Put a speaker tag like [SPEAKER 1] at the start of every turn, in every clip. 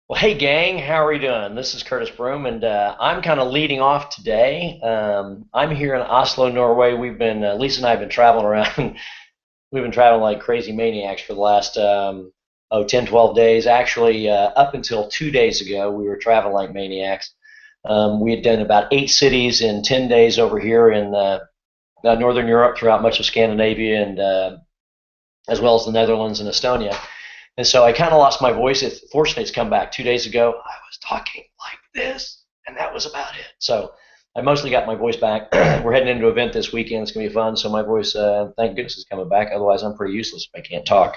[SPEAKER 1] Well, hey gang, how are you doing? This is Curtis Broome, and I'm kind of leading off today. I'm here in Oslo, Norway. Lisa and I have been traveling around. We've been traveling like crazy maniacs for the last 10, 12 days. Actually, up until 2 days ago, we were traveling like maniacs. We had done about 8 cities in 10 days over here in Northern Europe, throughout much of Scandinavia, and as well as the Netherlands and Estonia. And so I kind of lost my voice. Fortunately, it's come back 2 days ago. I was talking like this, and that was about it. So I mostly got my voice back. We're heading into an event this weekend. It's going to be fun. So my voice, thank goodness, is coming back. Otherwise, I'm pretty useless if I can't talk.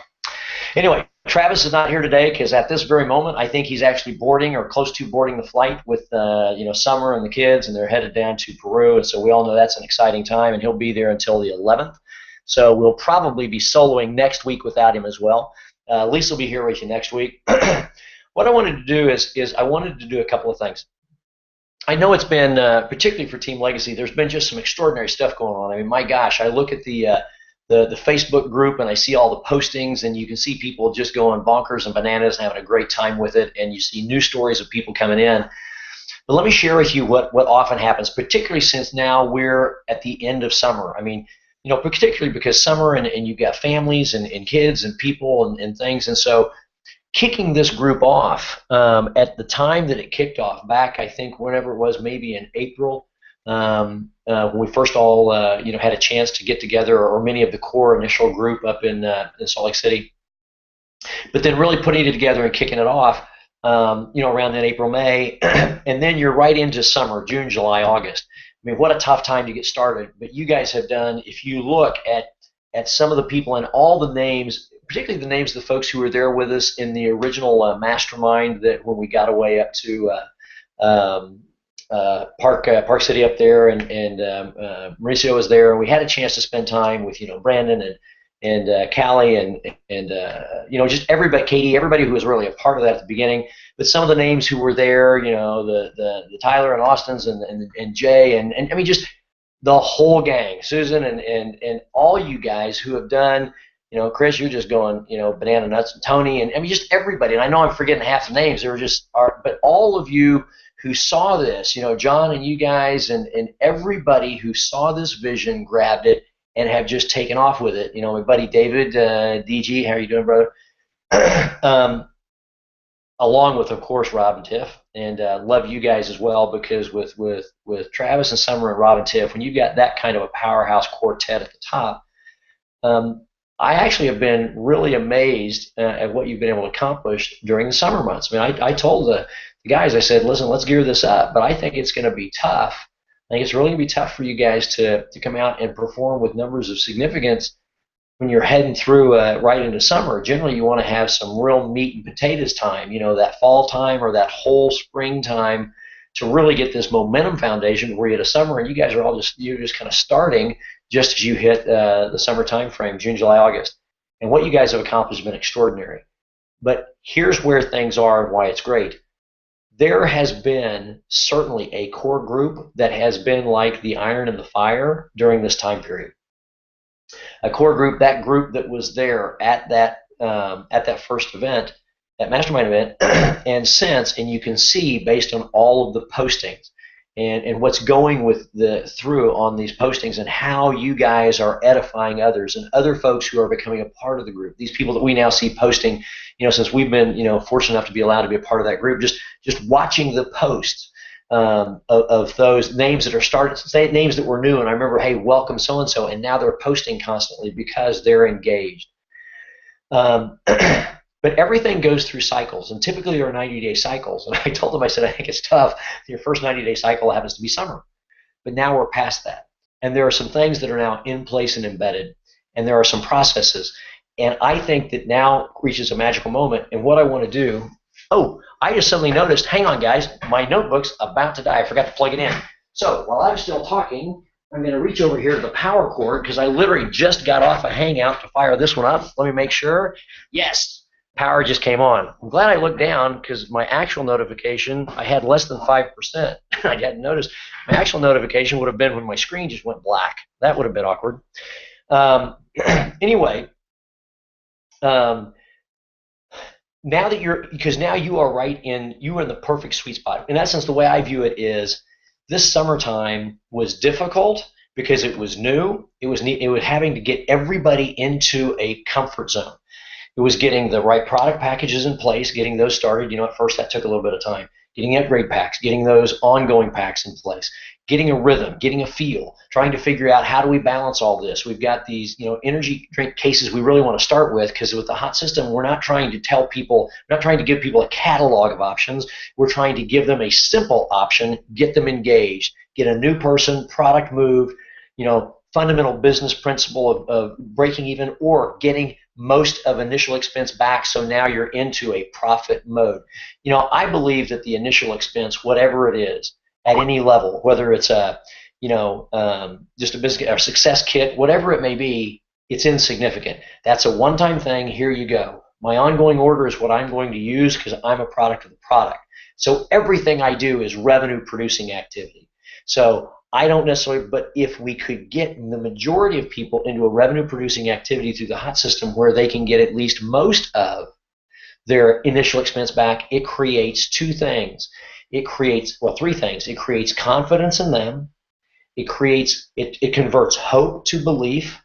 [SPEAKER 1] Anyway, Travis is not here today because at this very moment, I think he's actually boarding or close to boarding the flight with Summer and the kids, and they're headed down to Peru. And so we all know that's an exciting time, and he'll be there until the 11th. So we'll probably be soloing next week without him as well. Lisa will be here with you next week. What I wanted to do is I wanted to do a couple of things. I know it's been, particularly for Team Legacy, there's been just some extraordinary stuff going on. I mean, my gosh, I look at the Facebook group and I see all the postings, and you can see people just going bonkers and bananas and having a great time with it, and you see new stories of people coming in. But let me share with you what often happens, particularly since now we're at the end of summer. I mean, particularly because summer and you've got families and kids and people and things. And so kicking this group off at the time that it kicked off back, I think, whenever it was, maybe in April, when we first all, had a chance to get together, or many of the core initial group up in Salt Lake City. But then really putting it together and kicking it off, around that April, May, and then you're right into summer, June, July, August. I mean, what a tough time to get started. But you guys have done, if you look at some of the people and all the names, particularly the names of the folks who were there with us in the original mastermind, that when we got away up to Park City up there, and Mauricio was there, and we had a chance to spend time with Brandon and Callie and just everybody, Katie, everybody who was really a part of that at the beginning. But some of the names who were there, the Tyler and Austins and Jay and I mean, just the whole gang, Susan and all you guys who have done. Chris, you're just going, banana nuts, and Tony, and I mean, just everybody. And I know I'm forgetting half the names. There were but all of you who saw this, John and you guys and everybody who saw this vision, grabbed it, and have just taken off with it. My buddy David, DG, how are you doing, brother? Along with, of course, Rob and Tiff, and love you guys as well, because with Travis and Summer and Rob and Tiff, when you got that kind of a powerhouse quartet at the top, I actually have been really amazed at what you've been able to accomplish during the summer months. I mean, I told the guys, I said, listen, let's gear this up, but I think it's going to be tough. I think it's really going to be tough for you guys to come out and perform with numbers of significance when you're heading through right into summer. Generally, you want to have some real meat and potatoes time, that fall time or that whole spring time, to really get this momentum foundation where you're at a summer, and you guys are you're just kind of starting just as you hit the summer time frame, June, July, August. And what you guys have accomplished has been extraordinary. But here's where things are and why it's great. There has been certainly a core group that has been like the iron in the fire during this time period. A core group, that group that was there at that first event, that mastermind event, and since, and you can see based on all of the postings and what's going through on these postings, and how you guys are edifying others and other folks who are becoming a part of the group. These people that we now see posting, since we've been, fortunate enough to be allowed to be a part of that group, just watching the posts of those names that are started, say names that were new, and I remember, hey, welcome so and so, and now they're posting constantly because they're engaged. But everything goes through cycles, and typically there are 90-day cycles. And I told them, I said, I think it's tough. Your first 90-day cycle happens to be summer, but now we're past that, and there are some things that are now in place and embedded, and there are some processes, and I think that now reaches a magical moment. And what I want to do, I just suddenly noticed, hang on guys, my notebook's about to die. I forgot to plug it in. So while I'm still talking, I'm going to reach over here to the power cord, because I literally just got off a hangout to fire this one up. Let me make sure. Yes, power just came on. I'm glad I looked down, because my actual notification, I had less than 5%. I hadn't noticed. My actual notification would have been when my screen just went black. That would have been awkward. Anyway, now that because now you are you are in the perfect sweet spot. In essence, the way I view it is this summertime was difficult because it was new. It was having to get everybody into a comfort zone. It was getting the right product packages in place, getting those started. At first that took a little bit of time. Getting upgrade packs, getting those ongoing packs in place, getting a rhythm, getting a feel, trying to figure out how do we balance all this. We've got these, energy drink cases we really want to start with, because with the hot system, we're not trying to give people a catalog of options. We're trying to give them a simple option, get them engaged, get a new person, product moved, fundamental business principle of breaking even or getting most of initial expense back, so now you're into a profit mode. I believe that the initial expense, whatever it is, at any level, whether it's just a business or success kit, whatever it may be, it's insignificant. That's a one-time thing. Here you go. My ongoing order is what I'm going to use because I'm a product of the product. So everything I do is revenue-producing activity. So I don't necessarily, but if we could get the majority of people into a revenue-producing activity through the hot system where they can get at least most of their initial expense back, it creates two things. It creates, well, three things. It creates confidence in them. It converts hope to belief,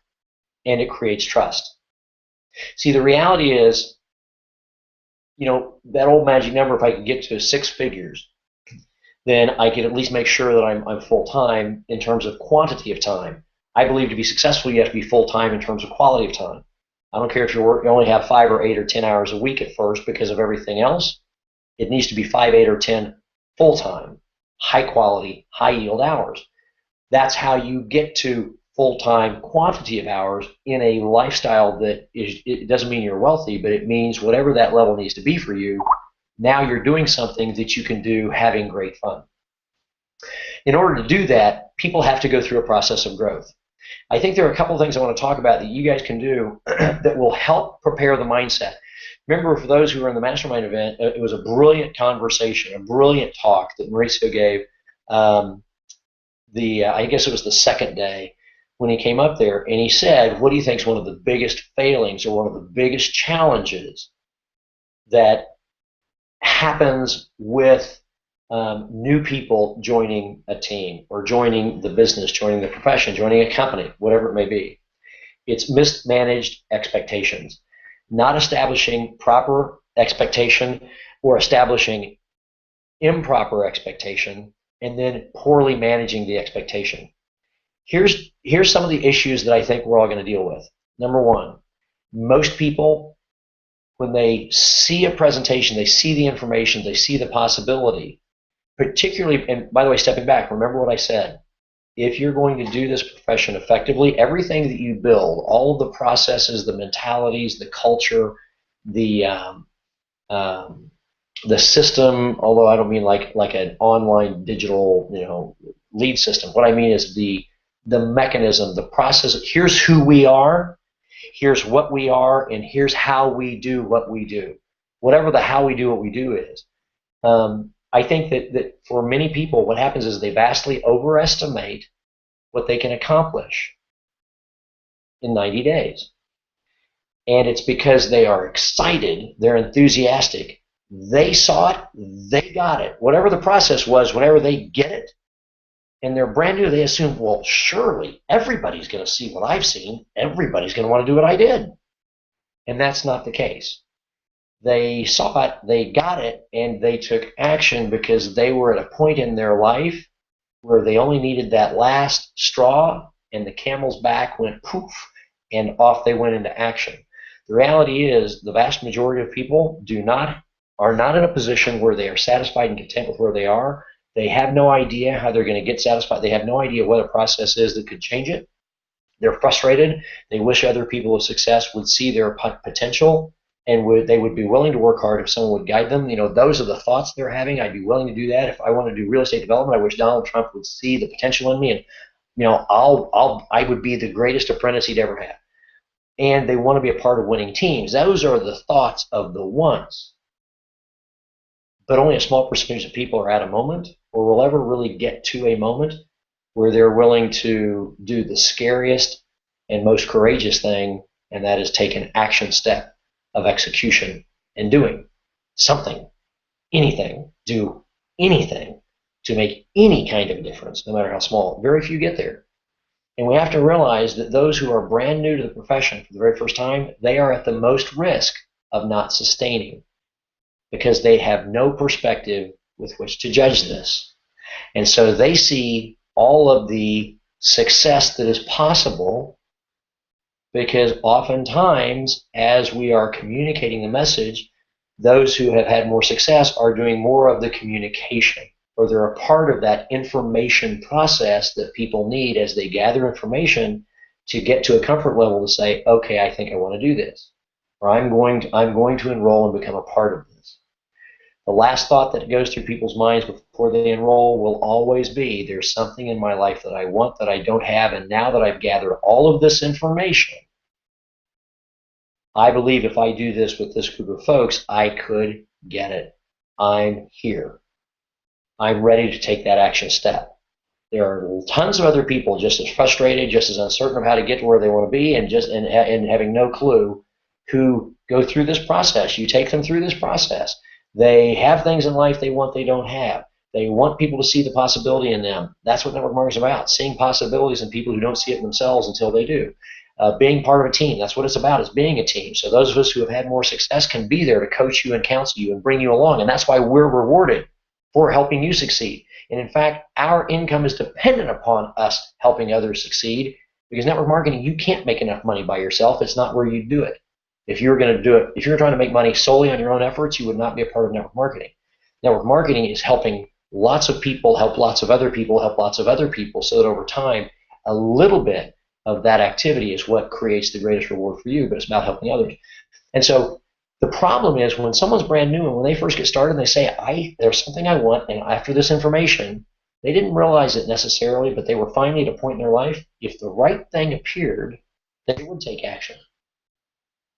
[SPEAKER 1] and it creates trust. See, the reality is, that old magic number, if I could get to 6 figures, then I can at least make sure that I'm full-time in terms of quantity of time. I believe to be successful, you have to be full-time in terms of quality of time. I don't care if you only have 5 or 8 or 10 hours a week at first because of everything else. It needs to be 5, 8, or 10 full-time, high-quality, high-yield hours. That's how you get to full-time quantity of hours in a lifestyle that it doesn't mean you're wealthy, but it means whatever that level needs to be for you, now you're doing something that you can do having great fun. In order to do that, people have to go through a process of growth. I think there are a couple of things I want to talk about that you guys can do that will help prepare the mindset. Remember, for those who were in the mastermind event, it was a brilliant conversation, a brilliant talk that Mauricio gave. I guess it was the second day when he came up there, and he said, what do you think is one of the biggest failings or one of the biggest challenges that happens with new people joining a team or joining the business, joining the profession, joining a company, whatever it may be? It's mismanaged expectations, not establishing proper expectation or establishing improper expectation and then poorly managing the expectation. Here's some of the issues that I think we're all going to deal with. Number one, most people, when they see a presentation, they see the information, they see the possibility, particularly, and by the way, stepping back, remember what I said. If you're going to do this profession effectively, everything that you build, all of the processes, the mentalities, the culture, the system, although I don't mean like an online digital, lead system. What I mean is the mechanism, the process. Here's who we are, here's what we are, and here's how we do what we do. Whatever the how we do what we do is. I think that for many people, what happens is they vastly overestimate what they can accomplish in 90 days. And it's because they are excited, they're enthusiastic, they saw it, they got it. Whatever the process was, whenever they get it, and they're brand new, they assume, well, surely everybody's going to see what I've seen. Everybody's going to want to do what I did. And that's not the case. They saw it, they got it, and they took action because they were at a point in their life where they only needed that last straw, and the camel's back went poof, and off they went into action. The reality is the vast majority of people are not in a position where they are satisfied and content with where they are. They have no idea how they're going to get satisfied. They have no idea what a process is that could change it. They're frustrated. They wish other people of success would see their potential, and they would be willing to work hard if someone would guide them. Those are the thoughts they're having. I'd be willing to do that. If I want to do real estate development, I wish Donald Trump would see the potential in me, and I would be the greatest apprentice he'd ever have. And they want to be a part of winning teams. Those are the thoughts of the ones. But only a small percentage of people are at a moment or will ever really get to a moment where they're willing to do the scariest and most courageous thing, and that is take an action step of execution and doing something, anything, do anything to make any kind of difference, no matter how small. Very few get there. And we have to realize that those who are brand new to the profession for the very first time, they are at the most risk of not sustaining because they have no perspective with which to judge this. And so they see all of the success that is possible because oftentimes, as we are communicating the message, those who have had more success are doing more of the communication, or they're a part of that information process that people need as they gather information to get to a comfort level to say, okay, I think I want to do this, or I'm going to enroll and become a part of this. The last thought that goes through people's minds before they enroll will always be, there's something in my life that I want that I don't have, and now that I've gathered all of this information, I believe if I do this with this group of folks, I could get it. I'm here. I'm ready to take that action step. There are tons of other people just as frustrated, just as uncertain of how to get to where they want to be, and having no clue, who go through this process. You take them through this process. They have things in life they want they don't have. They want people to see the possibility in them. That's what network marketing is about, seeing possibilities in people who don't see it themselves until they do. Being part of a team, that's what it's about, is being a team. So those of us who have had more success can be there to coach you and counsel you and bring you along, and that's why we're rewarded for helping you succeed. And in fact, our income is dependent upon us helping others succeed, because network marketing, you can't make enough money by yourself. It's not where you do it. If you're going to do it, if you're trying to make money solely on your own efforts, you would not be a part of network marketing. Network marketing is helping lots of people help lots of other people help lots of other people, so that over time, a little bit of that activity is what creates the greatest reward for you, but it's about helping others. And so the problem is when someone's brand new and when they first get started and they say, there's something I want, and after this information, they didn't realize it necessarily, but they were finally at a point in their life, if the right thing appeared, they would take action.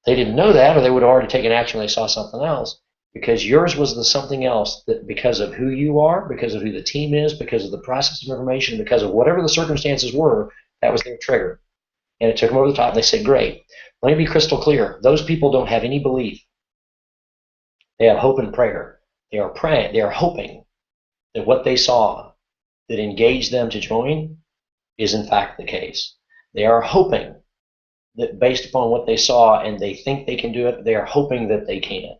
[SPEAKER 1] They didn't know that, or they would have already taken action when they saw something else, because yours was the something else that, because of who you are, because of who the team is, because of the process of information, because of whatever the circumstances were, that was their trigger. And it took them over the top, and they said, great. Let me be crystal clear. Those people don't have any belief. They have hope and prayer. They are praying. They are hoping that what they saw that engaged them to join is in fact the case. They are hoping that based upon what they saw and they think they can do it, they are hoping that they can.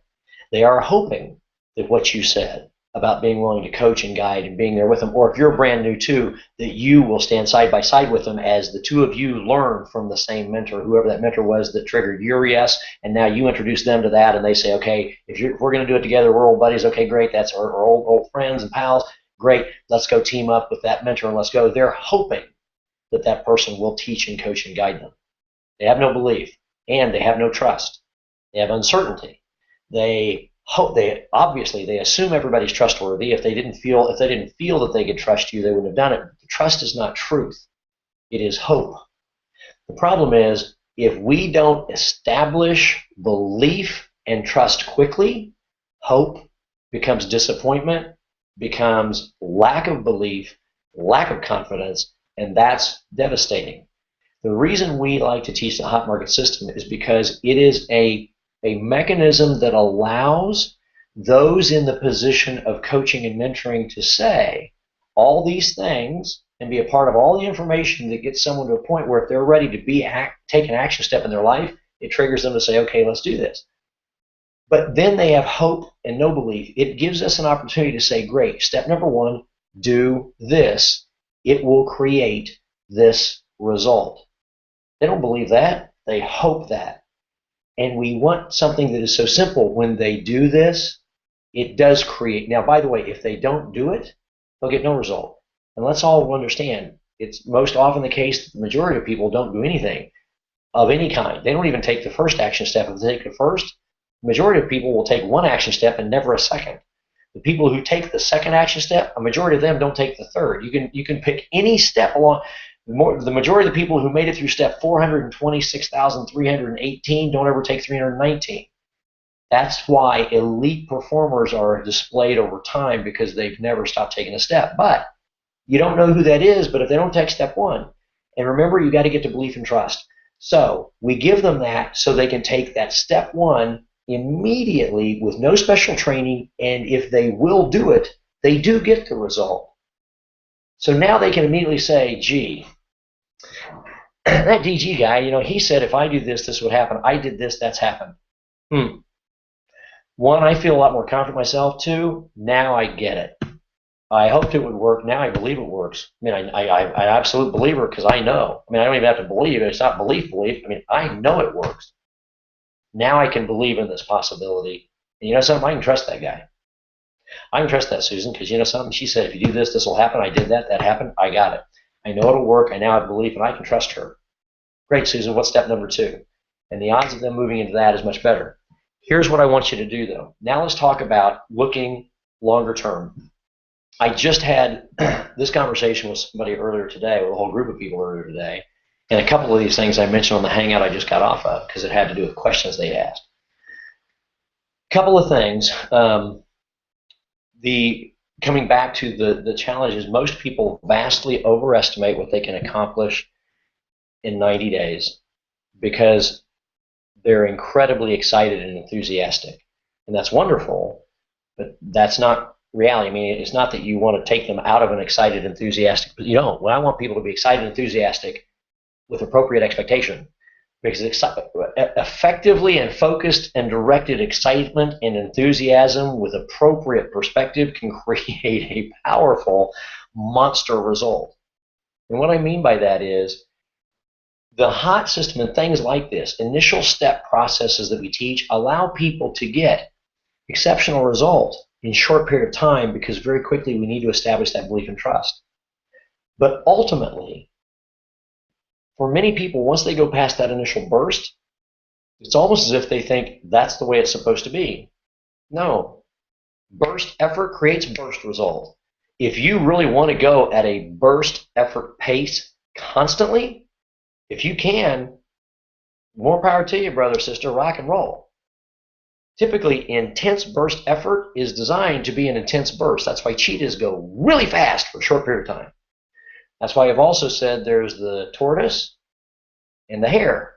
[SPEAKER 1] They are hoping that what you said about being willing to coach and guide and being there with them, or if you're brand new too, that you will stand side by side with them as the two of you learn from the same mentor, whoever that mentor was that triggered your yes, and now you introduce them to that, and they say, okay, if we're going to do it together, we're old buddies, okay, great, that's our old friends and pals, great, let's go team up with that mentor and let's go. They're hoping that that person will teach and coach and guide them. They have no belief, and they have no trust. They have uncertainty. They assume everybody's trustworthy. If they didn't feel that they could trust you, they wouldn't have done it. Trust is not truth. It is hope. The problem is, if we don't establish belief and trust quickly, hope becomes disappointment, becomes lack of belief, lack of confidence, and that's devastating. The reason we like to teach the hot market system is because it is a mechanism that allows those in the position of coaching and mentoring to say all these things and be a part of all the information that gets someone to a point where if they're ready to take an action step in their life, it triggers them to say, okay, let's do this. But then they have hope and no belief. It gives us an opportunity to say, great, step number one, do this. It will create this result. They don't believe that. They hope that. And we want something that is so simple. When they do this, it does create. Now, by the way, if they don't do it, they'll get no result. And let's all understand, it's most often the case that the majority of people don't do anything of any kind. They don't even take the first action step. If they take the first, the majority of people will take one action step and never a second. The people who take the second action step, a majority of them don't take the third. You can pick any step along. The majority of the people who made it through step 426,318 don't ever take 319. That's why elite performers are displayed over time, because they've never stopped taking a step. But you don't know who that is, but if they don't take step one, and remember, you got to get to belief and trust. So we give them that so they can take that step one immediately with no special training, and if they will do it, they do get the result. So now they can immediately say, gee, that DG guy, he said if I do this, this would happen. I did this, that's happened. One, I feel a lot more confident myself. Two, now I get it. I hoped it would work. Now I believe it works. I mean, I absolutely believe it because I know. I mean, I don't even have to believe it. It's not belief. I mean, I know it works. Now I can believe in this possibility. And you know something? I can trust that guy. I can trust that Susan because you know something? She said, if you do this, this will happen. I did that. That happened. I got it. I know it'll work. I now have belief, and I can trust her. Great, Susan. What's step number 2? And the odds of them moving into that is much better. Here's what I want you to do, though. Now let's talk about looking longer term. I just had this conversation with somebody earlier today, with a whole group of people earlier today, and a couple of these things I mentioned on the hangout I just got off of because it had to do with questions they asked. A couple of things. Coming back to the challenges, most people vastly overestimate what they can accomplish in 90 days because they're incredibly excited and enthusiastic. And that's wonderful, but that's not reality. I mean, it's not that you want to take them out of an excited, enthusiastic, but you don't. Well, I want people to be excited and enthusiastic with appropriate expectation, because effectively and focused and directed excitement and enthusiasm with appropriate perspective can create a powerful monster result. And what I mean by that is the HOT system and things like this, initial step processes that we teach, allow people to get exceptional results in a short period of time because very quickly we need to establish that belief and trust. But ultimately, for many people, once they go past that initial burst, it's almost as if they think that's the way it's supposed to be. No. Burst effort creates burst result. If you really want to go at a burst effort pace constantly, if you can, more power to you, brother, sister, rock and roll. Typically, intense burst effort is designed to be an intense burst. That's why cheetahs go really fast for a short period of time. That's why I've also said there's the tortoise and the hare.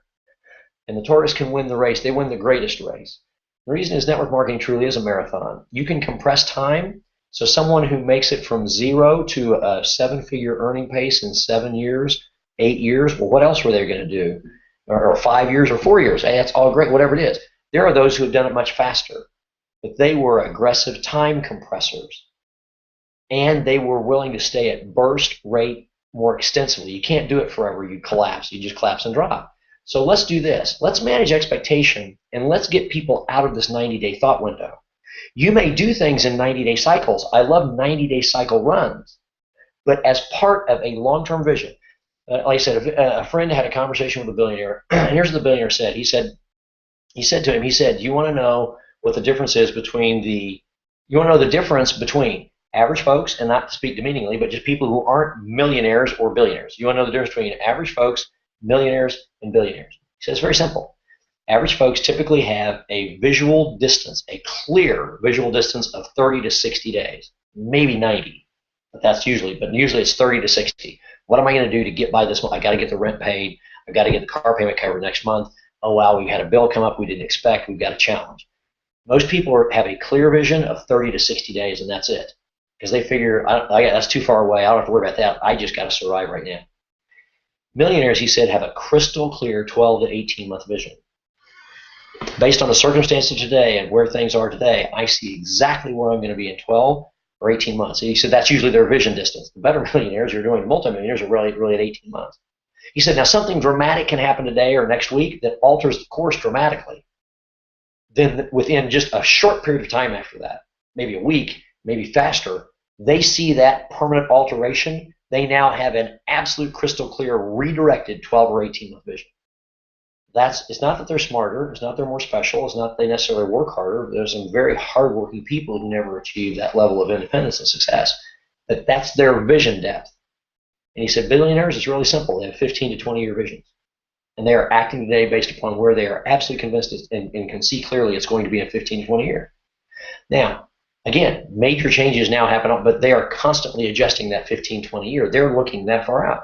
[SPEAKER 1] And the tortoise can win the race. They win the greatest race. The reason is network marketing truly is a marathon. You can compress time. So someone who makes it from 0 to a 7-figure earning pace in 7 years, 8 years, well, what else were they going to do? Or 5 years or 4 years? Hey, that's all great, whatever it is. There are those who have done it much faster. But they were aggressive time compressors. And they were willing to stay at burst rate more extensively. You can't do it forever. You collapse. You just collapse and drop. So let's do this. Let's manage expectation, and let's get people out of this 90-day thought window. You may do things in 90-day cycles. I love 90-day cycle runs. But as part of a long-term vision, like I said, a friend had a conversation with a billionaire, and here's what the billionaire said. He said to him, you want to know what the difference is between you want to know the difference between average folks, and not to speak demeaningly, but just people who aren't millionaires or billionaires. You want to know the difference between average folks, millionaires, and billionaires. He says it's very simple. Average folks typically have a visual distance, a clear visual distance of 30 to 60 days, maybe 90, but usually it's 30 to 60. What am I going to do to get by this month? I got to get the rent paid. I've got to get the car payment covered next month. Oh, wow, we had a bill come up we didn't expect. We've got a challenge. Most people have a clear vision of 30 to 60 days, and that's it. Because they figure, that's too far away. I don't have to worry about that. I just got to survive right now. Millionaires, he said, have a crystal clear 12 to 18-month vision. Based on the circumstances of today and where things are today, I see exactly where I'm going to be in 12 or 18 months. He said that's usually their vision distance. The better millionaires you're doing, multimillionaires are really at 18 months. He said, now something dramatic can happen today or next week that alters the course dramatically. Then within just a short period of time after that, maybe a week, maybe faster, they see that permanent alteration. They now have an absolute crystal clear redirected 12 or 18-month vision. It's not that they're smarter, it's not they're more special, it's not that they necessarily work harder. There's some very hardworking people who never achieve that level of independence and success. But that's their vision depth. And he said billionaires, it's really simple. They have 15 to 20-year visions. And they are acting today based upon where they are absolutely convinced and can see clearly it's going to be in 15 to 20 years. Now, again, major changes now happen, but they are constantly adjusting that 15, 20 year. They're looking that far out.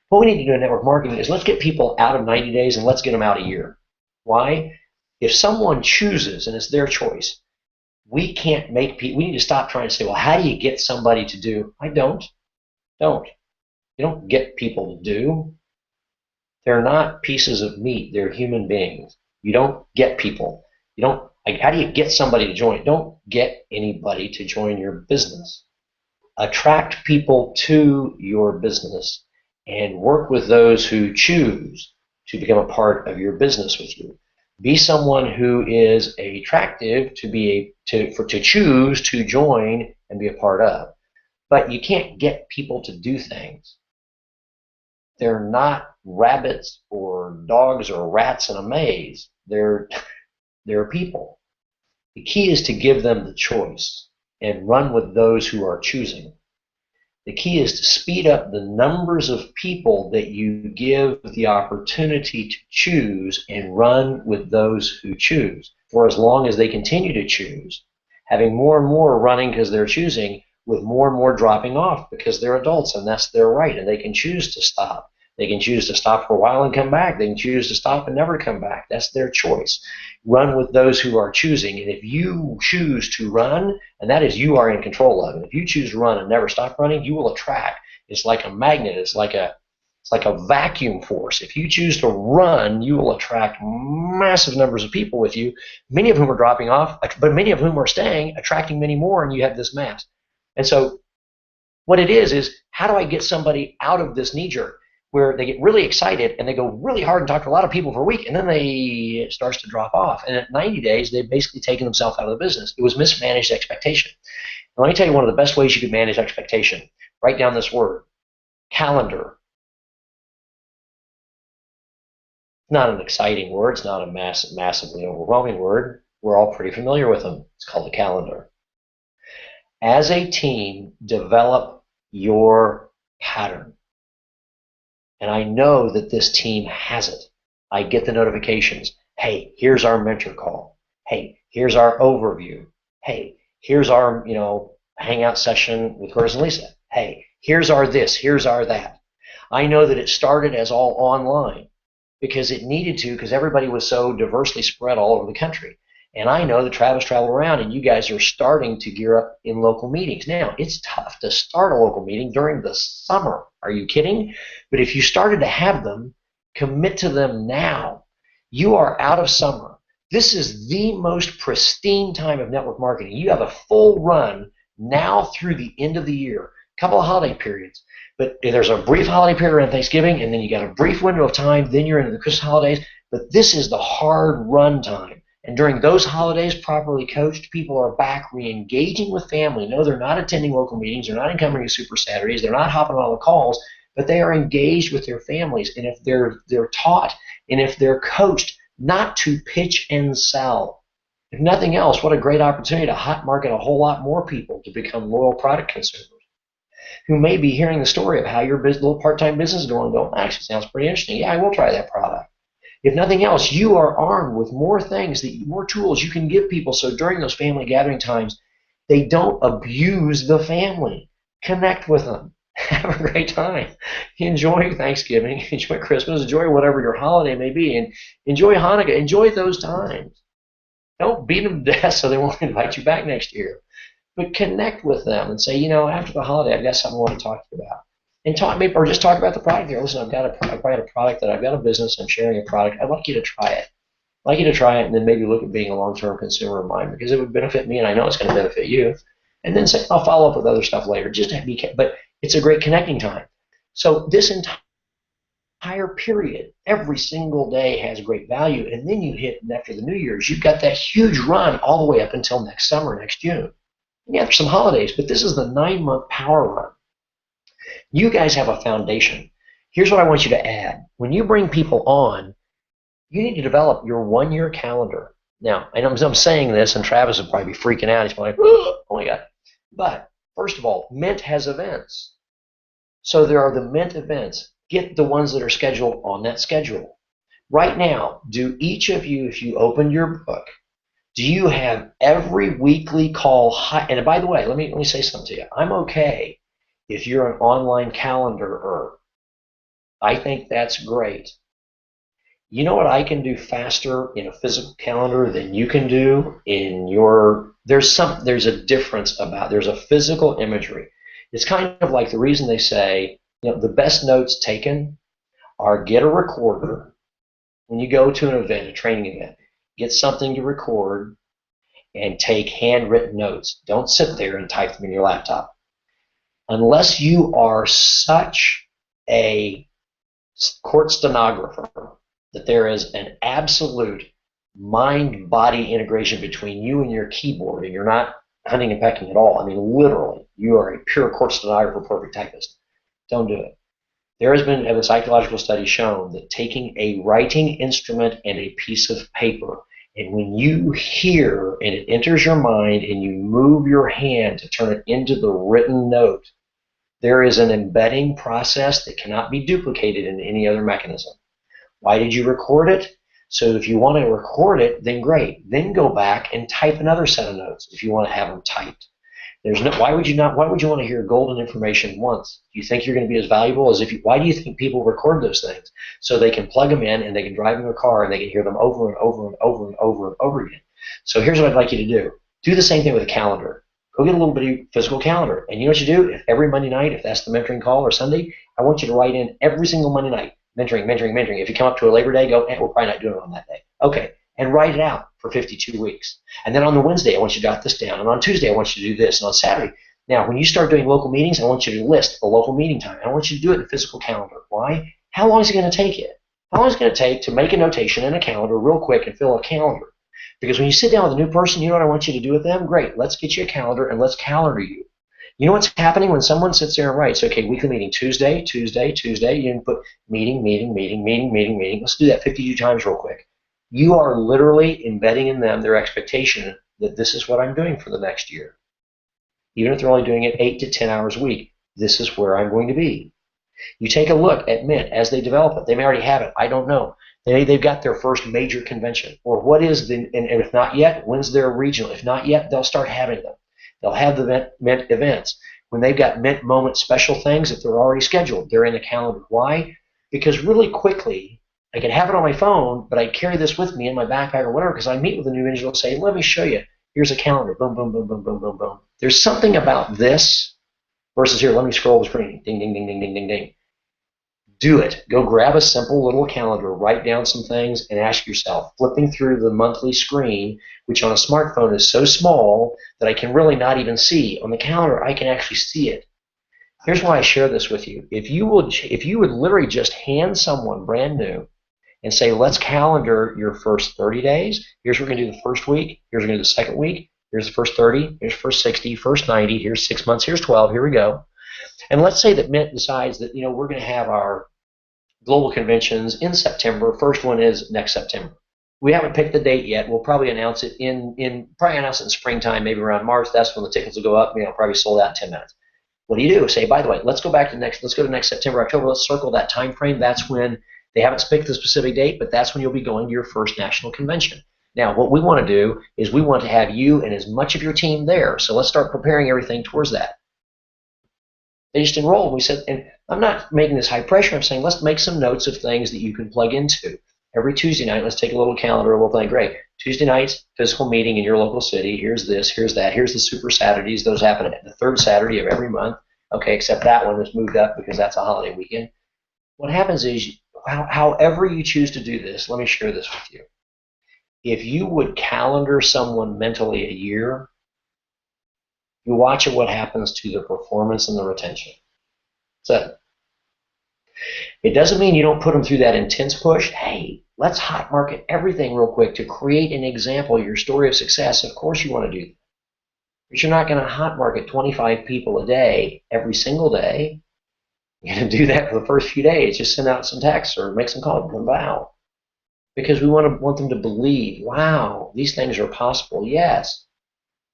[SPEAKER 1] What we need to do in network marketing is let's get people out of 90 days and let's get them out a year. Why? If someone chooses and it's their choice, we can't make people, we need to stop trying to say, well, how do you get somebody to do? I don't. You don't get people to do. They're not pieces of meat. They're human beings. You don't get people. You don't, like, how do you get somebody to join? Don't get anybody to join your business. Attract people to your business and work with those who choose to become a part of your business with you. Be someone who is attractive to choose to join and be a part of. But you can't get people to do things. They're not rabbits or dogs or rats in a maze. They're people. The key is to give them the choice and run with those who are choosing. The key is to speed up the numbers of people that you give the opportunity to choose and run with those who choose for as long as they continue to choose, having more and more running because they're choosing, with more and more dropping off because they're adults and that's their right and they can choose to stop. They can choose to stop for a while and come back. They can choose to stop and never come back. That's their choice. Run with those who are choosing. And if you choose to run, and that is you are in control of it, if you choose to run and never stop running, you will attract. It's like a magnet. It's like a vacuum force. If you choose to run, you will attract massive numbers of people with you, many of whom are dropping off, but many of whom are staying, attracting many more, and you have this mass. And so what it is how do I get somebody out of this knee jerk where they get really excited and they go really hard and talk to a lot of people for a week and then it starts to drop off. And at 90 days, they've basically taken themselves out of the business. It was mismanaged expectation. And let me tell you one of the best ways you can manage expectation. Write down this word, calendar. Not an exciting word. It's not a massively overwhelming word. We're all pretty familiar with them. It's called a calendar. As a team, develop your pattern. And I know that this team has it. I get the notifications. Hey, here's our mentor call. Hey, here's our overview. Hey, here's our, hangout session with Curtis and Lisa. Hey, here's our this, here's our that. I know that it started as all online because it needed to, because everybody was so diversely spread all over the country. And I know that Travis traveled around and you guys are starting to gear up in local meetings. Now, it's tough to start a local meeting during the summer. Are you kidding? But if you started to have them, commit to them now. You are out of summer. This is the most pristine time of network marketing. You have a full run now through the end of the year. A couple of holiday periods. But there's a brief holiday period around Thanksgiving, and then you got a brief window of time, then you're into the Christmas holidays. But this is the hard run time. And during those holidays, properly coached, people are back re-engaging with family. No, they're not attending local meetings. They're not coming to Super Saturdays. They're not hopping on all the calls, but they are engaged with their families. And if they're taught and if they're coached not to pitch and sell, if nothing else, what a great opportunity to hot market a whole lot more people to become loyal product consumers who may be hearing the story of how your little part-time business is going and go, actually sounds pretty interesting. Yeah, I will try that product. If nothing else, you are armed with more things, more tools you can give people so during those family gathering times, they don't abuse the family. Connect with them. Have a great time. Enjoy Thanksgiving. Enjoy Christmas. Enjoy whatever your holiday may be. And enjoy Hanukkah. Enjoy those times. Don't beat them to death so they won't invite you back next year. But connect with them and say, after the holiday, I've got something I want to talk to you about. And or just talk about the product there. Listen, I've got a product that I've got a business. I'm sharing a product. I'd like you to try it. I'd like you to try it and then maybe look at being a long-term consumer of mine because it would benefit me and I know it's going to benefit you. And then say, I'll follow up with other stuff later. But it's a great connecting time. So this entire period, every single day has great value. And then you hit, after the New Year's, you've got that huge run all the way up until next summer, next June. And you have some holidays, but this is the 9-month power run. You guys have a foundation. Here's what I want you to add. When you bring people on, you need to develop your 1-year calendar. Now, I'm saying this, and Travis will probably be freaking out. He's probably like, oh my God. But first of all, Mint has events. So there are the Mint events. Get the ones that are scheduled on that schedule. Right now, do each of you, if you open your book, do you have every weekly call? And by the way, let me say something to you. I'm okay if you're an online calendarer. I think that's great. You know what I can do faster in a physical calendar than you can do in your, there's a difference about, there's a physical imagery. It's kind of like the reason they say, the best notes taken are get a recorder when you go to an event, a training event, get something to record and take handwritten notes. Don't sit there and type them in your laptop. Unless you are such a court stenographer that there is an absolute mind-body integration between you and your keyboard, and you're not hunting and pecking at all. I mean, literally, you are a pure court stenographer, perfect typist. Don't do it. There has been a psychological study shown that taking a writing instrument and a piece of paper, and when you hear and it enters your mind and you move your hand to turn it into the written note, there is an embedding process that cannot be duplicated in any other mechanism. Why did you record it? So if you want to record it, then great. Then go back and type another set of notes if you want to have them typed. Why would you want to hear golden information once? Do you think you're going to be as valuable as why do you think people record those things? So they can plug them in and they can drive in their car and they can hear them over and over and over and over and over again. So here's what I'd like you to do. Do the same thing with a calendar. Go get a little bitty physical calendar. And you know what you do? If every Monday night, if that's the mentoring call or Sunday, I want you to write in every single Monday night, mentoring, mentoring, mentoring. If you come up to a Labor Day, go, we're probably not doing it on that day. Okay. And write it out for 52 weeks. And then on the Wednesday, I want you to jot this down. And on Tuesday, I want you to do this. And on Saturday. Now, when you start doing local meetings, I want you to list the local meeting time. I want you to do it in a physical calendar. Why? How long is it going to take you? How long is it going to take to make a notation in a calendar real quick and fill a calendar? Because when you sit down with a new person, you know what I want you to do with them? Great. Let's get you a calendar and let's calendar you. You know what's happening when someone sits there and writes, okay, weekly meeting, Tuesday, Tuesday, Tuesday. You can put meeting, meeting, meeting, meeting, meeting, meeting. Let's do that 52 times real quick. You are literally embedding in them their expectation that this is what I'm doing for the next year. Even if they're only doing it 8 to 10 hours a week, this is where I'm going to be. You take a look at Mint as they develop it. They may already have it. I don't know. They've got their first major convention. Or what is the, and if not yet, when's their regional? If not yet, they'll start having them. They'll have the Mint events. When they've got Mint moment special things, if they're already scheduled, they're in the calendar. Why? Because really quickly, I can have it on my phone, but I carry this with me in my backpack or whatever because I meet with a new individual and say, let me show you. Here's a calendar. Boom, boom, boom, boom, boom, boom, boom. There's something about this versus here, let me scroll the screen. Ding, ding, ding, ding, ding, ding, ding. Do it. Go grab a simple little calendar, write down some things, and ask yourself, flipping through the monthly screen, which on a smartphone is so small that I can really not even see. On the calendar, I can actually see it. Here's why I share this with you. If you would literally just hand someone brand new and say, let's calendar your first 30 days. Here's what we're going to do the first week. Here's what we're going to do the second week. Here's the first 30. Here's the first 60. First 90. Here's 6 months. Here's 12. Here we go. And let's say that Mint decides that we're going to have our global conventions in September. First one is next September. We haven't picked the date yet. We'll probably announce it in springtime, maybe around March. That's when the tickets will go up. Probably sold out in 10 minutes. What do? Say, by the way, let's go to next September, October. Let's circle that time frame. That's when they haven't picked the specific date, but that's when you'll be going to your first national convention. Now, what we want to do is we want to have you and as much of your team there. So let's start preparing everything towards that. They just enrolled. We said, and I'm not making this high pressure. I'm saying let's make some notes of things that you can plug into. Every Tuesday night, let's take a little calendar. We'll think, great, Tuesday nights, physical meeting in your local city. Here's this, here's that. Here's the super Saturdays. Those happen at the third Saturday of every month. Okay, except that one is moved up because that's a holiday weekend. What happens is, however you choose to do this, let me share this with you. If you would calendar someone mentally a year, you watch what happens to the performance and the retention. So it doesn't mean you don't put them through that intense push. Hey, let's hot market everything real quick to create an example, your story of success. Of course you want to do that. But you're not going to hot market 25 people a day every single day. You're going to do that for the first few days. Just send out some texts or make some calls. Wow. Because we want them to believe, wow, these things are possible. Yes.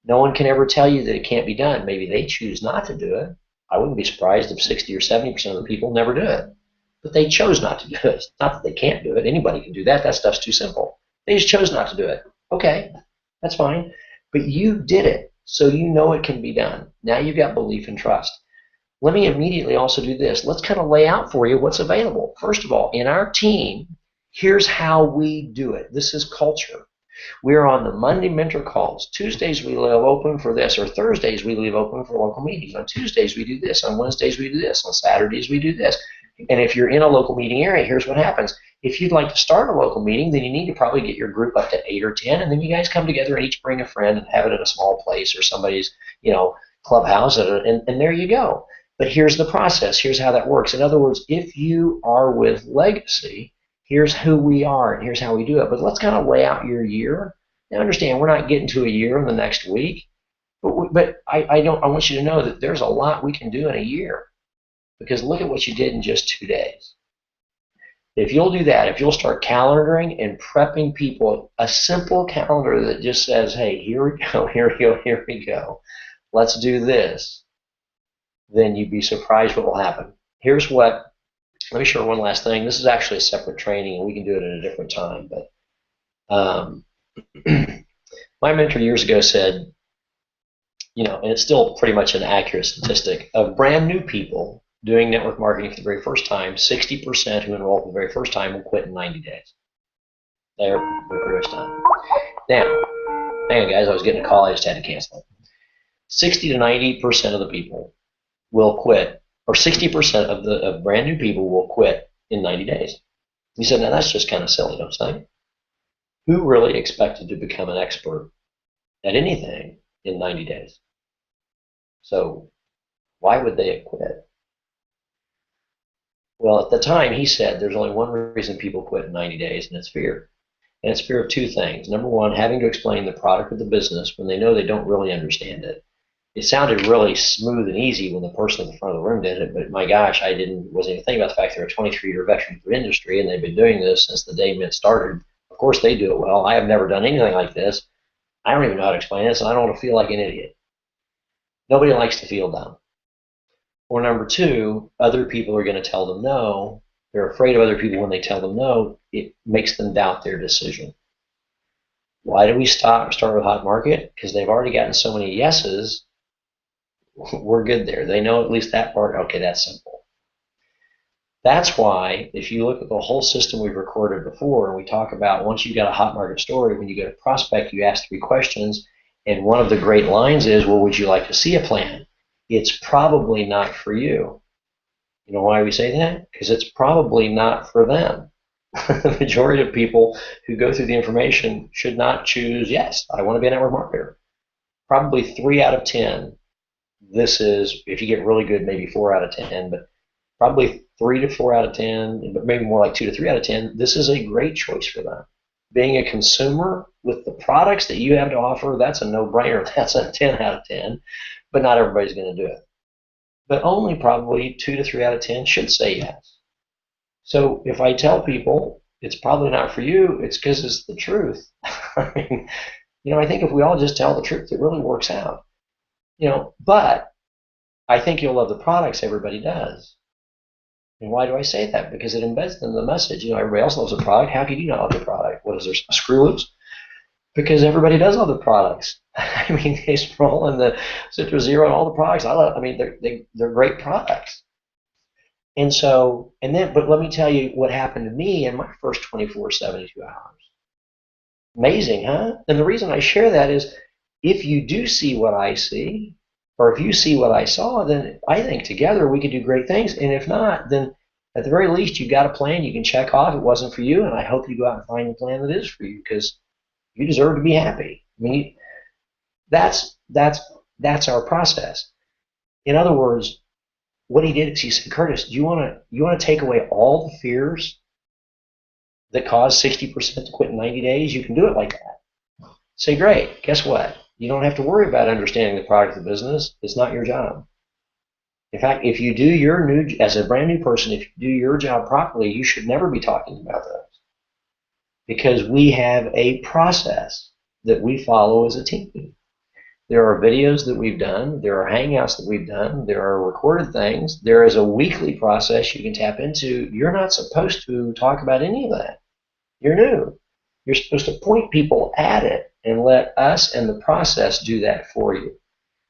[SPEAKER 1] No one can ever tell you that it can't be done. Maybe they choose not to do it. I wouldn't be surprised if 60 or 70% of the people never do it. But they chose not to do it. It's not that they can't do it. Anybody can do that. That stuff's too simple. They just chose not to do it. Okay, that's fine. But you did it, so you know it can be done. Now you've got belief and trust. Let me immediately also do this. Let's kind of lay out for you what's available. First of all, in our team, Here's how we do it. This is culture. We're on the Monday mentor calls. Tuesdays we leave open for this, or Thursdays we leave open for local meetings. On Tuesdays we do this. On Wednesdays we do this. On Saturdays we do this. And if you're in a local meeting area, here's what happens. If you'd like to start a local meeting, then you need to probably get your group up to 8 or 10, and then you guys come together and each bring a friend and have it at a small place or somebody's, clubhouse, and there you go. But here's the process. Here's how that works. In other words, if you are with Legacy, here's who we are and here's how we do it. But let's kind of lay out your year. Now understand, we're not getting to a year in the next week, but I want you to know that there's a lot we can do in a year, because look at what you did in just 2 days. If you'll do that, if you'll start calendaring and prepping people, a simple calendar that just says, hey, here we go, here we go, here we go, let's do this, then you'd be surprised what will happen. Here's what, let me share one last thing. This is actually a separate training, and we can do it at a different time. But my mentor years ago said, and it's still pretty much an accurate statistic, of brand new people doing network marketing for the very first time, 60% who enroll for the very first time will quit in 90 days. They're pretty much done. Now, hang on guys, I was getting a call, I just had to cancel it. 60 to 90% of the people will quit, or 60% of brand new people will quit in 90 days. You said, now that's just kind of silly, don't you think? Who really expected to become an expert at anything in 90 days? So why would they have quit? Well, at the time, he said there's only one reason people quit in 90 days, and it's fear. And it's fear of two things. Number one, having to explain the product or the business when they know they don't really understand it. It sounded really smooth and easy when the person at the front of the room did it, but my gosh, wasn't even thinking about the fact they're a 23-year veteran of the industry, and they've been doing this since the day Mint started. Of course, they do it well. I have never done anything like this. I don't even know how to explain this, and I don't want to feel like an idiot. Nobody likes to feel dumb. Or number two, other people are going to tell them no. They're afraid of other people when they tell them no. It makes them doubt their decision. Why do we start with hot market? Because they've already gotten so many yeses. We're good there. They know at least that part. Okay, that's simple. That's why if you look at the whole system we've recorded before, and we talk about once you've got a hot market story, when you go to prospect, you ask 3 questions, and one of the great lines is, well, would you like to see a plan? It's probably not for you. You know why we say that? Because it's probably not for them. The majority of people who go through the information should not choose, yes, I want to be a network marketer. Probably 3 out of 10. This is, if you get really good, maybe 4 out of 10, but probably 3 to 4 out of 10, but maybe more like 2 to 3 out of 10, this is a great choice for them. Being a consumer with the products that you have to offer, that's a no-brainer. That's a 10 out of 10, but not everybody's going to do it. But only probably 2 to 3 out of 10 should say yes. So if I tell people it's probably not for you, it's because it's the truth. I mean, I think if we all just tell the truth, it really works out. But I think you'll love the products, everybody does. And why do I say that? Because it embeds in the message. Everybody else loves a product. How could you not love the product? What is there, screw loops? Because everybody does love the products. I mean, they scroll and the Citra Zero and all the products. They're great products. And so, but let me tell you what happened to me in my first 24, 72 hours. Amazing, huh? And the reason I share that is, if you do see what I see, or if you see what I saw, then I think together we could do great things. And if not, then at the very least, you've got a plan you can check off. It wasn't for you, and I hope you go out and find the plan that is for you, because you deserve to be happy. I mean, that's our process. In other words, what he did is he said, Curtis, you want to take away all the fears that cause 60% to quit in 90 days? You can do it like that. Say, great. Guess what? You don't have to worry about understanding the product of the business. It's not your job. In fact, if you do as a brand new person, if you do your job properly, you should never be talking about those. Because we have a process that we follow as a team. There are videos that we've done. There are hangouts that we've done. There are recorded things. There is a weekly process you can tap into. You're not supposed to talk about any of that. You're new. You're supposed to point people at it and let us and the process do that for you.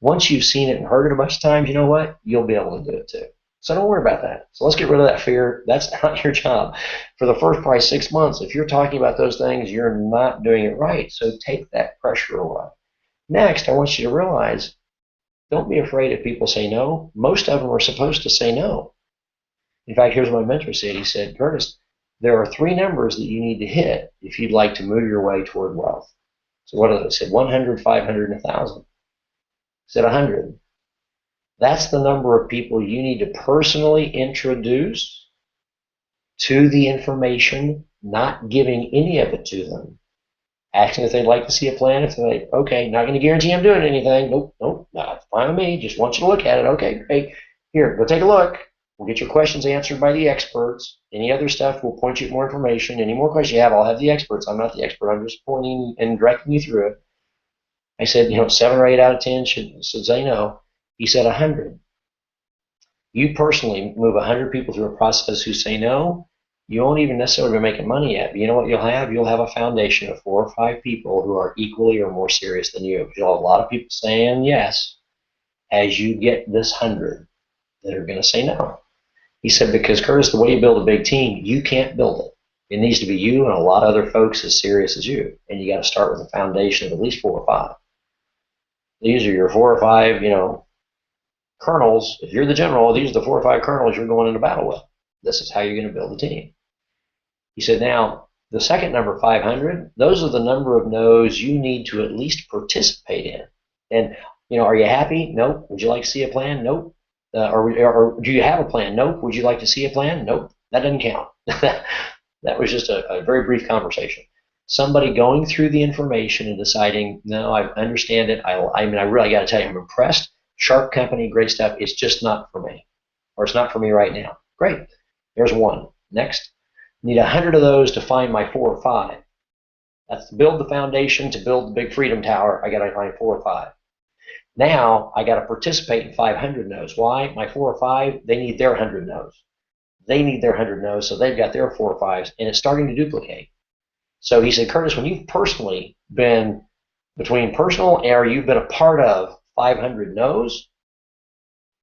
[SPEAKER 1] Once you've seen it and heard it a bunch of times, you know what? You'll be able to do it too. So don't worry about that. So let's get rid of that fear. That's not your job. For the first probably 6 months, if you're talking about those things, you're not doing it right. So take that pressure away. Next, I want you to realize, don't be afraid if people say no. Most of them are supposed to say no. In fact, here's what my mentor said. He said, Curtis, there are 3 numbers that you need to hit if you'd like to move your way toward wealth. So what are those? He said 100, 500, and 1,000. He said 100. That's the number of people you need to personally introduce to the information, not giving any of it to them. Asking if they'd like to see a plan. If they're like, okay, not going to guarantee I'm doing anything. Nope, nope, not fine with me. Just want you to look at it. Okay, great. Here, go take a look. We'll get your questions answered by the experts. Any other stuff, we'll point you to more information. Any more questions you have, I'll have the experts. I'm not the expert. I'm just pointing and directing you through it. I said, 7 or 8 out of 10 should say no. He said 100. You personally move 100 people through a process who say no, you won't even necessarily be making money yet. But you know what you'll have? You'll have a foundation of 4 or 5 people who are equally or more serious than you. You'll have a lot of people saying yes as you get this 100 that are going to say no. He said, because Curtis, the way you build a big team, you can't build it. It needs to be you and a lot of other folks as serious as you. And you got to start with a foundation of at least 4 or 5. These are your 4 or 5, colonels. If you're the general, these are the 4 or 5 colonels you're going into battle with. This is how you're going to build a team. He said, now, the second number, 500, those are the number of no's you need to at least participate in. And, are you happy? Nope. Would you like to see a plan? Nope. Or do you have a plan? Nope. Would you like to see a plan? Nope. That doesn't count. That was just a very brief conversation. Somebody going through the information and deciding, no, I understand it. I really got to tell you, I'm impressed. Sharp company, great stuff. It's just not for me. Or it's not for me right now. Great. There's 1. Next. Need 100 of those to find my 4 or 5. That's to build the foundation, to build the big freedom tower. I got to find 4 or 5. Now I got to participate in 500 no's. Why? My 4 or 5, they need their 100 no's. They need their 100 no's, so they've got their 4 or 5s, and it's starting to duplicate. So he said, Curtis, when you've personally been between personal or you've been a part of 500 no's,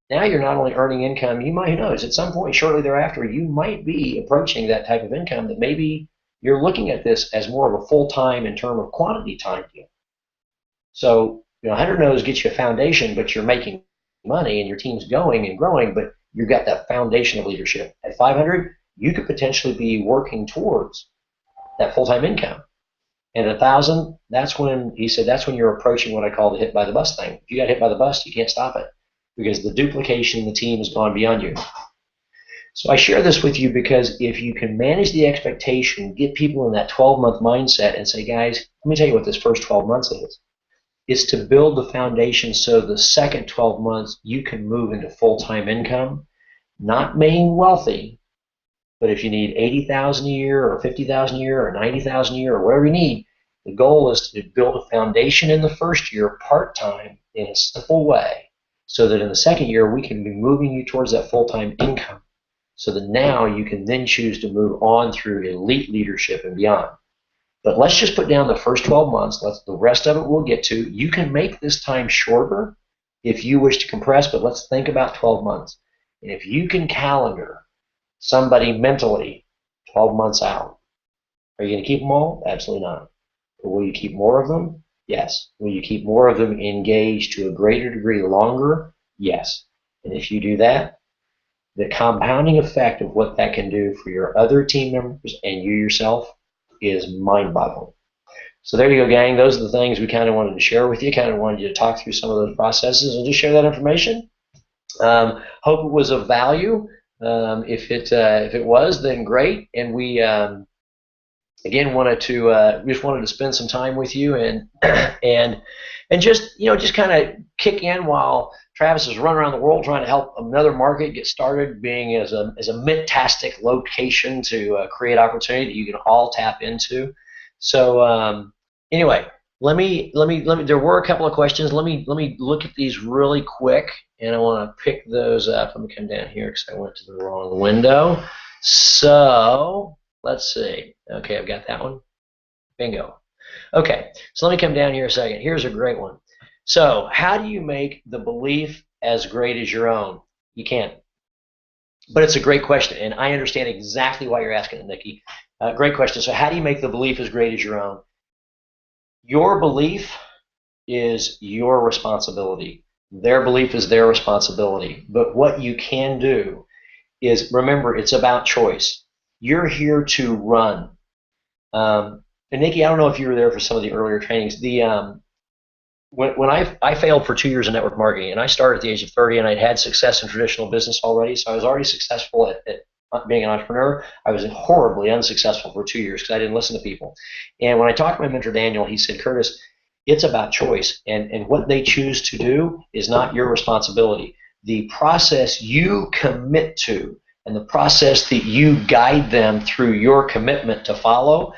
[SPEAKER 1] now you're not only earning income, you might, who knows, at some point shortly thereafter, you might be approaching that type of income that maybe you're looking at this as more of a full-time in terms of quantity time deal. So, 100 no's gets you a foundation, but you're making money and your team's going and growing, but you've got that foundation of leadership. At 500, you could potentially be working towards that full-time income. And at 1,000, that's when, he said, that's when you're approaching what I call the hit by the bus thing. If you got hit by the bus, you can't stop it because the duplication in the team has gone beyond you. So I share this with you because if you can manage the expectation, get people in that 12-month mindset and say, guys, let me tell you what this first 12 months is. It's to build the foundation so the second 12 months you can move into full-time income, not being wealthy, but if you need 80,000 a year or 50,000 a year or 90,000 a year or whatever you need, the goal is to build a foundation in the first year part-time in a simple way so that in the second year we can be moving you towards that full-time income so that now you can then choose to move on through elite leadership and beyond. But let's just put down the first 12 months. The rest of it we'll get to. You can make this time shorter if you wish to compress, but let's think about 12 months. And if you can calendar somebody mentally 12 months out, are you going to keep them all? Absolutely not. But will you keep more of them? Yes. Will you keep more of them engaged to a greater degree longer? Yes. And if you do that, the compounding effect of what that can do for your other team members and you yourself is mind-boggling. So there you go, gang. Those are the things we kind of wanted to share with you. Kind of wanted you to talk through some of those processes and just share that information. Hope it was of value. If it was, then great. And we again we just wanted to spend some time with you and just just kind of kick in while Travis is running around the world trying to help another market get started, being as a fantastic location to create opportunity that you can all tap into. So anyway, let me. There were a couple of questions. Let me look at these really quick, and I want to pick those up. Let me come down here because I went to the wrong window. So let's see. Okay, I've got that one. Bingo. Okay, so let me come down here a second. Here's a great one. So how do you make the belief as great as your own? You can't. But it's a great question, and I understand exactly why you're asking it, Nikki. Great question. So how do you make the belief as great as your own? Your belief is your responsibility. Their belief is their responsibility. But what you can do is, remember, it's about choice. You're here to run. And Nikki, I don't know if you were there for some of the earlier trainings. When I failed for 2 years in network marketing, and I started at the age of 30, and I'd had success in traditional business already, so I was already successful at being an entrepreneur. I was horribly unsuccessful for 2 years because I didn't listen to people. And when I talked to my mentor Daniel, he said, Curtis, it's about choice, and what they choose to do is not your responsibility. The process you commit to and the process that you guide them through your commitment to follow,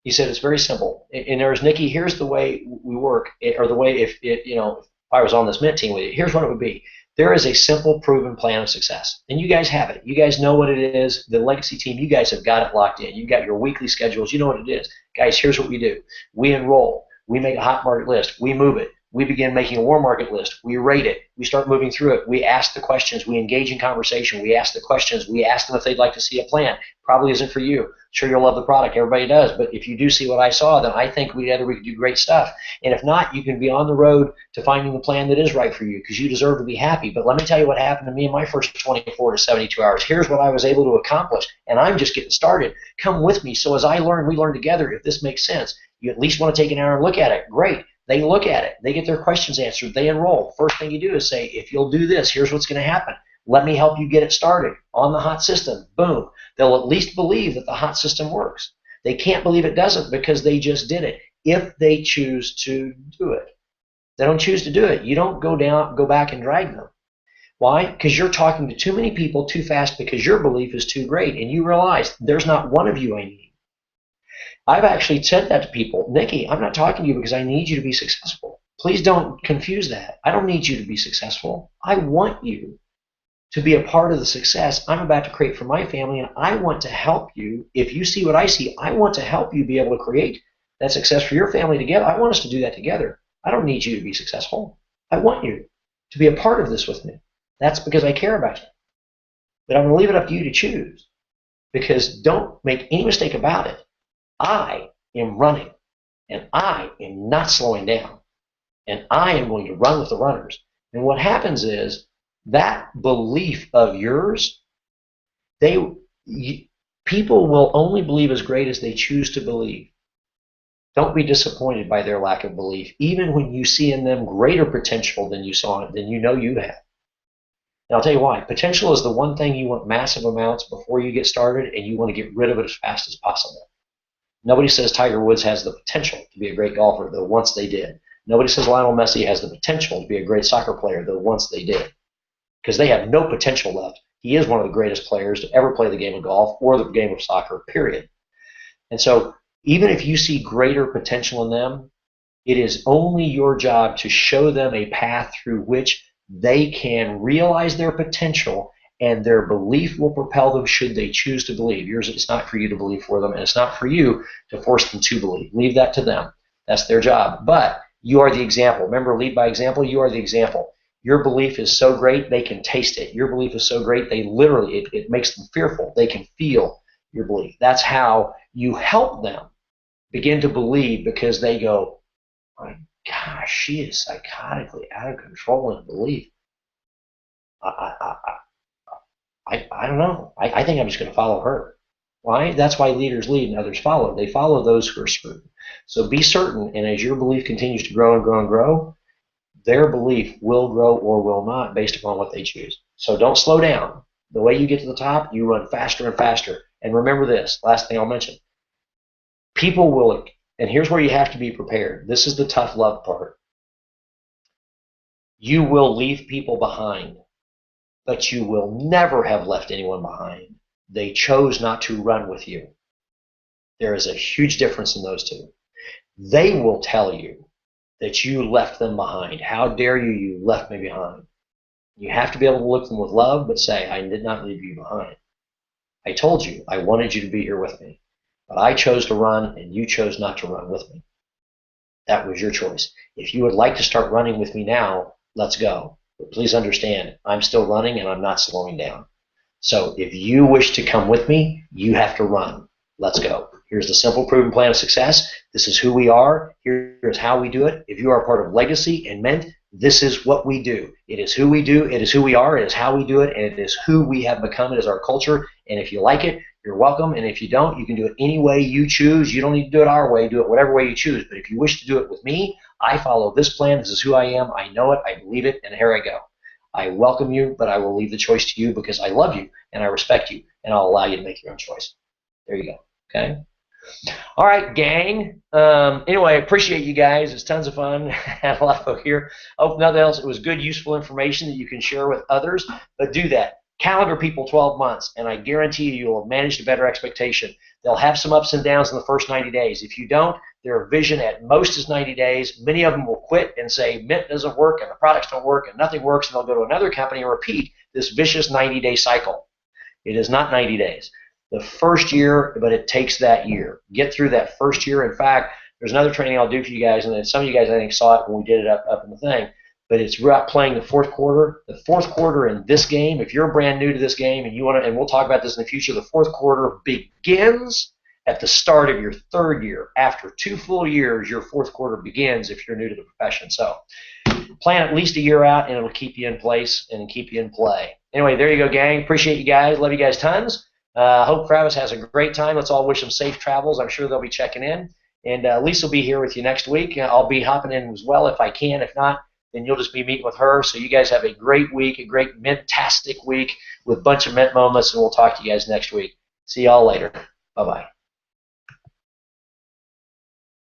[SPEAKER 1] he said, it's very simple. And there's, Nikki, here's the way we work, or the way if I was on this Mint team with you, here's what it would be. There is a simple, proven plan of success. And you guys have it. You guys know what it is. The legacy team, you guys have got it locked in. You've got your weekly schedules. You know what it is. Guys, here's what we do. We enroll. We make a hot market list. We move it. We begin making a warm market list. We rate it. We start moving through it. We ask the questions. We engage in conversation. We ask the questions. We ask them if they'd like to see a plan. Probably isn't for you. Sure, you'll love the product. Everybody does. But if you do see what I saw, then I think we could do great stuff. And if not, you can be on the road to finding the plan that is right for you, because you deserve to be happy. But let me tell you what happened to me in my first 24 to 72 hours. Here's what I was able to accomplish. And I'm just getting started. Come with me. So as I learn, we learn together. If this makes sense, you at least want to take an hour and look at it. Great. They look at it. They get their questions answered. They enroll. First thing you do is say, if you'll do this, here's what's going to happen. Let me help you get it started on the hot system. Boom. They'll at least believe that the hot system works. They can't believe it doesn't because they just did it, if they choose to do it. They don't choose to do it. You don't go back and drag them. Why? Because you're talking to too many people too fast because your belief is too great, and you realize there's not one of you I need. I've actually said that to people. Nikki, I'm not talking to you because I need you to be successful. Please don't confuse that. I don't need you to be successful. I want you to be a part of the success I'm about to create for my family, and I want to help you. If you see what I see, I want to help you be able to create that success for your family together. I want us to do that together. I don't need you to be successful. I want you to be a part of this with me. That's because I care about you. But I'm going to leave it up to you to choose, because don't make any mistake about it. I am running, and I am not slowing down, and I am going to run with the runners. And what happens is that belief of yours, people will only believe as great as they choose to believe. Don't be disappointed by their lack of belief, even when you see in them greater potential than you know you have. And I'll tell you why. Potential is the one thing you want massive amounts before you get started, and you want to get rid of it as fast as possible. Nobody says Tiger Woods has the potential to be a great golfer, though once they did. Nobody says Lionel Messi has the potential to be a great soccer player, though once they did. Because they have no potential left. He is one of the greatest players to ever play the game of golf or the game of soccer, period. And so even if you see greater potential in them, it is only your job to show them a path through which they can realize their potential, and their belief will propel them should they choose to believe. It's not for you to believe for them, and it's not for you to force them to believe. Leave that to them. That's their job. But you are the example. Remember, lead by example. You are the example. Your belief is so great, they can taste it. Your belief is so great, they literally, it makes them fearful. They can feel your belief. That's how you help them begin to believe, because they go, my gosh, she is psychotically out of control in belief. I don't know. I think I'm just going to follow her. Why? That's why leaders lead and others follow. They follow those who are certain. So be certain, and as your belief continues to grow and grow and grow, their belief will grow or will not based upon what they choose. So don't slow down. The way you get to the top, you run faster and faster. And remember this, last thing I'll mention. People will, and here's where you have to be prepared. This is the tough love part. You will leave people behind, but you will never have left anyone behind. They chose not to run with you. There is a huge difference in those two. They will tell you that you left them behind. How dare you, you left me behind. You have to be able to look at them with love, but say, I did not leave you behind. I told you I wanted you to be here with me, but I chose to run, and you chose not to run with me. That was your choice. If you would like to start running with me now, let's go. But please understand, I'm still running, and I'm not slowing down. So if you wish to come with me, you have to run. Let's go. Here's the simple, proven plan of success. This is who we are. Here's how we do it. If you are part of Legacy and Mint, this is what we do. It is who we do. It is who we are. It is how we do it. And it is who we have become. It is our culture. And if you like it, you're welcome. And if you don't, you can do it any way you choose. You don't need to do it our way. Do it whatever way you choose. But if you wish to do it with me, I follow this plan. This is who I am. I know it. I believe it. And here I go. I welcome you, but I will leave the choice to you because I love you and I respect you, and I'll allow you to make your own choice. There you go. Okay? All right, gang. Anyway, I appreciate you guys. It's tons of fun. Had a lot of folk here. Oh, if nothing else, it was good, useful information that you can share with others, but do that. Calendar people 12 months, and I guarantee you will manage to better expectation. They'll have some ups and downs in the first 90 days. If you don't, their vision at most is 90 days. Many of them will quit and say Mint doesn't work and the products don't work and nothing works, and they'll go to another company and repeat this vicious 90-day cycle. It is not 90 days. The first year, but it takes that year. Get through that first year. In fact, there's another training I'll do for you guys, and some of you guys I think saw it when we did it up in the thing. But it's about playing the fourth quarter. The fourth quarter in this game, if you're brand new to this game and you want to, and we'll talk about this in the future, the fourth quarter begins at the start of your third year. After 2 full years, your fourth quarter begins if you're new to the profession. So plan at least a year out, and it'll keep you in place and keep you in play. Anyway, there you go, gang. Appreciate you guys. Love you guys tons. Hope Travis has a great time. Let's all wish him safe travels. I'm sure they'll be checking in. And Lisa will be here with you next week. I'll be hopping in as well if I can. If not, then you'll just be meeting with her. So you guys have a great week, a great Mint-tastic week with a bunch of Mint moments, and we'll talk to you guys next week. See y'all later. Bye-bye.